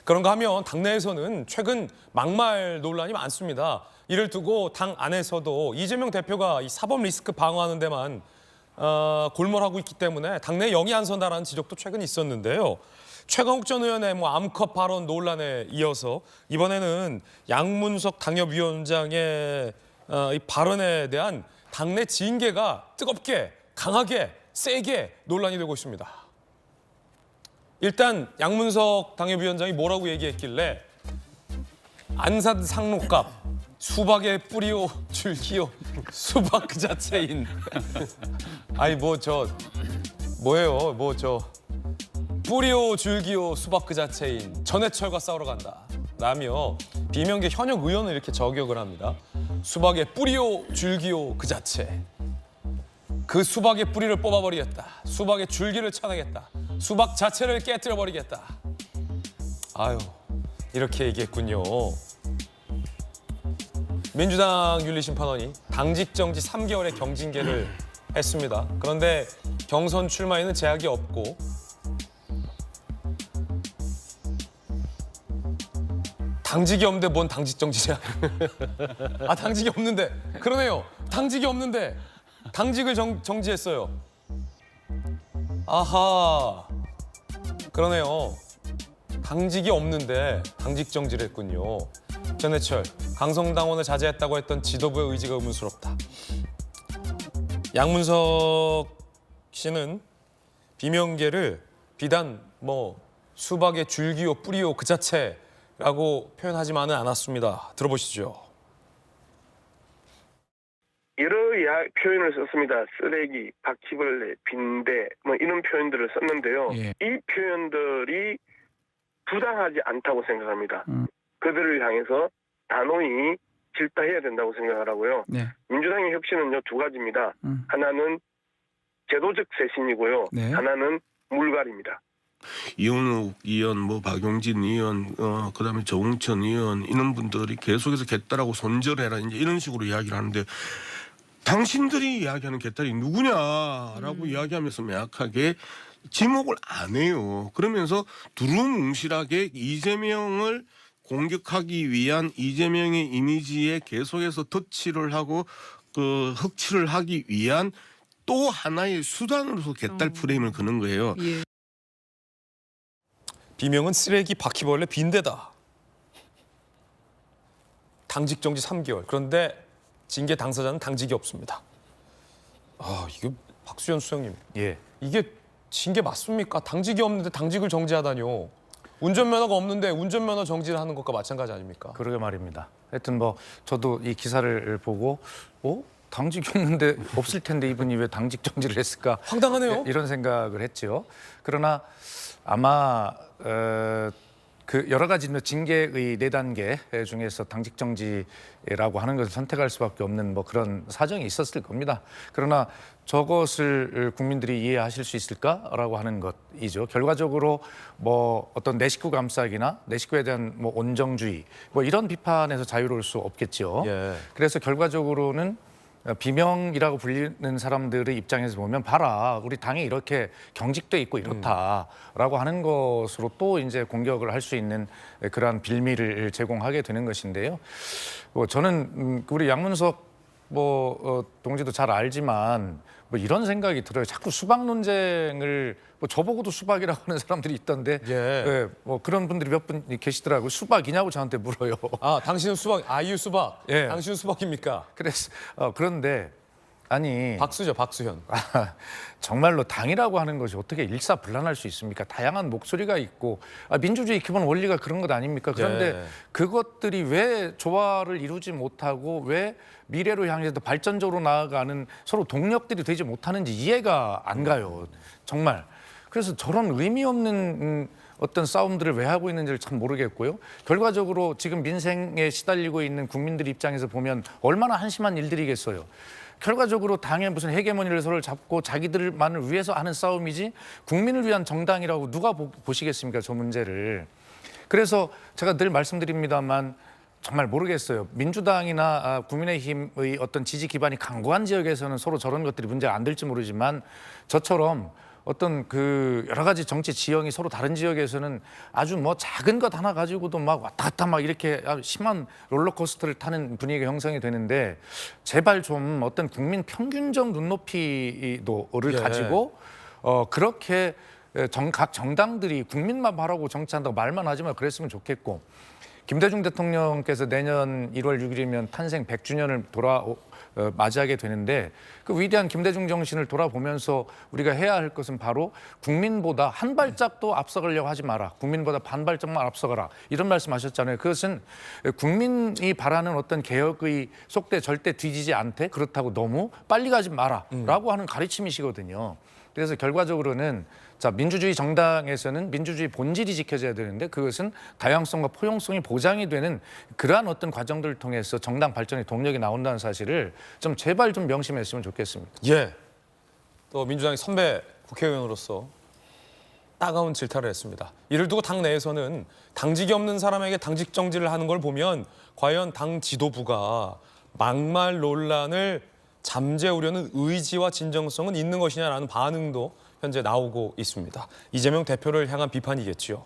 그런가 하면 당내에서는 최근 막말 논란이 많습니다. 이를 두고 당 안에서도 이재명 대표가 이 사법 리스크 방어하는 데만 골몰하고 있기 때문에 당내에 영이 안 선다라는 지적도 최근 있었는데요. 최강욱 전 의원의 암컷 발언 논란에 이어서 이번에는 양문석 당협위원장의 이 발언에 대한 당내 징계가 뜨겁게, 강하게, 세게 논란이 되고 있습니다. 일단 양문석 당협위원장이 뭐라고 얘기했길래 안산 상록갑, 수박의 뿌리요 줄기요 수박 그 자체인 아니 뿌리요 줄기요 수박 그 자체인 전해철과 싸우러 간다 라며 비명계 현역 의원을 이렇게 저격을 합니다. 수박의 뿌리요 줄기요 그 자체, 그 수박의 뿌리를 뽑아버리겠다, 수박의 줄기를 쳐내겠다, 수박 자체를 깨뜨려버리겠다. 아유, 이렇게 얘기했군요. 민주당 윤리심판원이 당직 정지 3개월의 경징계를 했습니다. 그런데 경선 출마에는 제약이 없고 당직이 없는데 뭔 당직 정지냐? 아, 당직이 없는데. 그러네요. 당직이 없는데 당직을 정지했어요. 아하. 그러네요. 당직이 없는데 당직 정지를 했군요. 전해철, 강성당원을 자제했다고 했던 지도부의 의지가 의문스럽다. 양문석 씨는 비명계를 비단 수박의 줄기요 뿌리요 그 자체라고 표현하지만은 않았습니다. 들어보시죠. 여러 표현을 썼습니다. 쓰레기, 바퀴벌레, 빈대 이런 표현들을 썼는데요. 예. 이 표현들이 부당하지 않다고 생각합니다. 그들을 향해서 단호히 질타해야 된다고 생각하라고요. 네. 민주당의 혁신은요, 두 가지입니다. 하나는 제도적 쇄신이고요. 네. 하나는 물갈입니다. 이현욱 의원, 박용진 의원, 그다음에 정웅천 의원 이런 분들이 계속해서 개딸하고 손절해라 이제 이런 식으로 이야기를 하는데 당신들이 이야기하는 개딸이 누구냐라고 이야기하면서 명확하게 지목을 안 해요. 그러면서 두루뭉실하게 이재명을 공격하기 위한 이재명의 이미지에 계속해서 터치를 하고 흑칠을 하기 위한 또 하나의 수단으로서 개딸 프레임을 그는 거예요. 예. 비명은 쓰레기, 바퀴벌레, 빈대다. 당직 정지 3개월. 그런데 징계 당사자는 당직이 없습니다. 아, 이게 박수현 수석님. 예. 이게 징계 맞습니까? 당직이 없는데 당직을 정지하다뇨. 운전면허가 없는데 운전면허 정지를 하는 것과 마찬가지 아닙니까? 그러게 말입니다. 하여튼 저도 이 기사를 보고 당직이 없는데 없을 텐데 이분이 왜 당직 정지를 했을까? 황당하네요. 이런 생각을 했죠. 그러나 아마 그 여러 가지 징계의 4단계 중에서 당직 정지라고 하는 것을 선택할 수밖에 없는 그런 사정이 있었을 겁니다. 그러나 저것을 국민들이 이해하실 수 있을까라고 하는 것이죠. 결과적으로 어떤 내 식구 감싸기나 내 식구에 대한 온정주의 이런 비판에서 자유로울 수 없겠죠. 예. 그래서 결과적으로는 비명이라고 불리는 사람들의 입장에서 보면 봐라, 우리 당이 이렇게 경직돼 있고 이렇다라고 하는 것으로 또 이제 공격을 할 수 있는 그러한 빌미를 제공하게 되는 것인데요. 저는 우리 양문석 동지도 잘 알지만 이런 생각이 들어요. 자꾸 수박 논쟁을 저보고도 수박이라고 하는 사람들이 있던데 예. 그런 분들이 몇 분 계시더라고요. 수박이냐고 저한테 물어요. 아, 당신은 수박, 아이유 수박. 예. 당신은 수박입니까? 그래서 그런데 아니 박수죠, 박수현. 정말로 당이라고 하는 것이 어떻게 일사불란할 수 있습니까? 다양한 목소리가 있고 민주주의 기본 원리가 그런 것 아닙니까? 그런데 예. 그것들이 왜 조화를 이루지 못하고 왜 미래로 향해서 발전적으로 나아가는 서로 동력들이 되지 못하는지 이해가 안 가요. 정말. 그래서 저런 의미 없는 어떤 싸움들을 왜 하고 있는지를 참 모르겠고요. 결과적으로 지금 민생에 시달리고 있는 국민들 입장에서 보면 얼마나 한심한 일들이겠어요. 결과적으로 당의 무슨 헤게모니를 서로 잡고 자기들만을 위해서 하는 싸움이지 국민을 위한 정당이라고 누가 보시겠습니까, 저 문제를. 그래서 제가 늘 말씀드립니다만 정말 모르겠어요. 민주당이나 국민의힘의 어떤 지지 기반이 강고한 지역에서는 서로 저런 것들이 문제가 안 될지 모르지만 저처럼 어떤 그 여러 가지 정치 지형이 서로 다른 지역에서는 아주 뭐 작은 것 하나 가지고도 막 왔다 갔다 막 이렇게 아주 심한 롤러코스터를 타는 분위기가 형성이 되는데 제발 좀 어떤 국민 평균적 눈높이를 예. 가지고 그렇게 각 정당들이 국민만 바라고 정치한다고 말만 하지 말고 그랬으면 좋겠고 김대중 대통령께서 내년 1월 6일이면 탄생 100주년을 맞이하게 되는데 그 위대한 김대중 정신을 돌아보면서 우리가 해야 할 것은 바로 국민보다 한 발짝도 앞서가려고 하지 마라. 국민보다 반 발짝만 앞서가라. 이런 말씀하셨잖아요. 그것은 국민이 바라는 어떤 개혁의 속도에 절대 뒤지지 않되 그렇다고 너무 빨리 가지 마라라고 하는 가르침이시거든요. 그래서 결과적으로는 자 민주주의 정당에서는 민주주의 본질이 지켜져야 되는데 그것은 다양성과 포용성이 보장이 되는 그러한 어떤 과정들을 통해서 정당 발전의 동력이 나온다는 사실을 좀 제발 좀 명심했으면 좋겠습니다. 예. 또 민주당의 선배 국회의원으로서 따가운 질타를 했습니다. 이를 두고 당 내에서는 당직이 없는 사람에게 당직 정지를 하는 걸 보면 과연 당 지도부가 막말 논란을 잠재우려는 의지와 진정성은 있는 것이냐라는 반응도 현재 나오고 있습니다. 이재명 대표를 향한 비판이겠지요.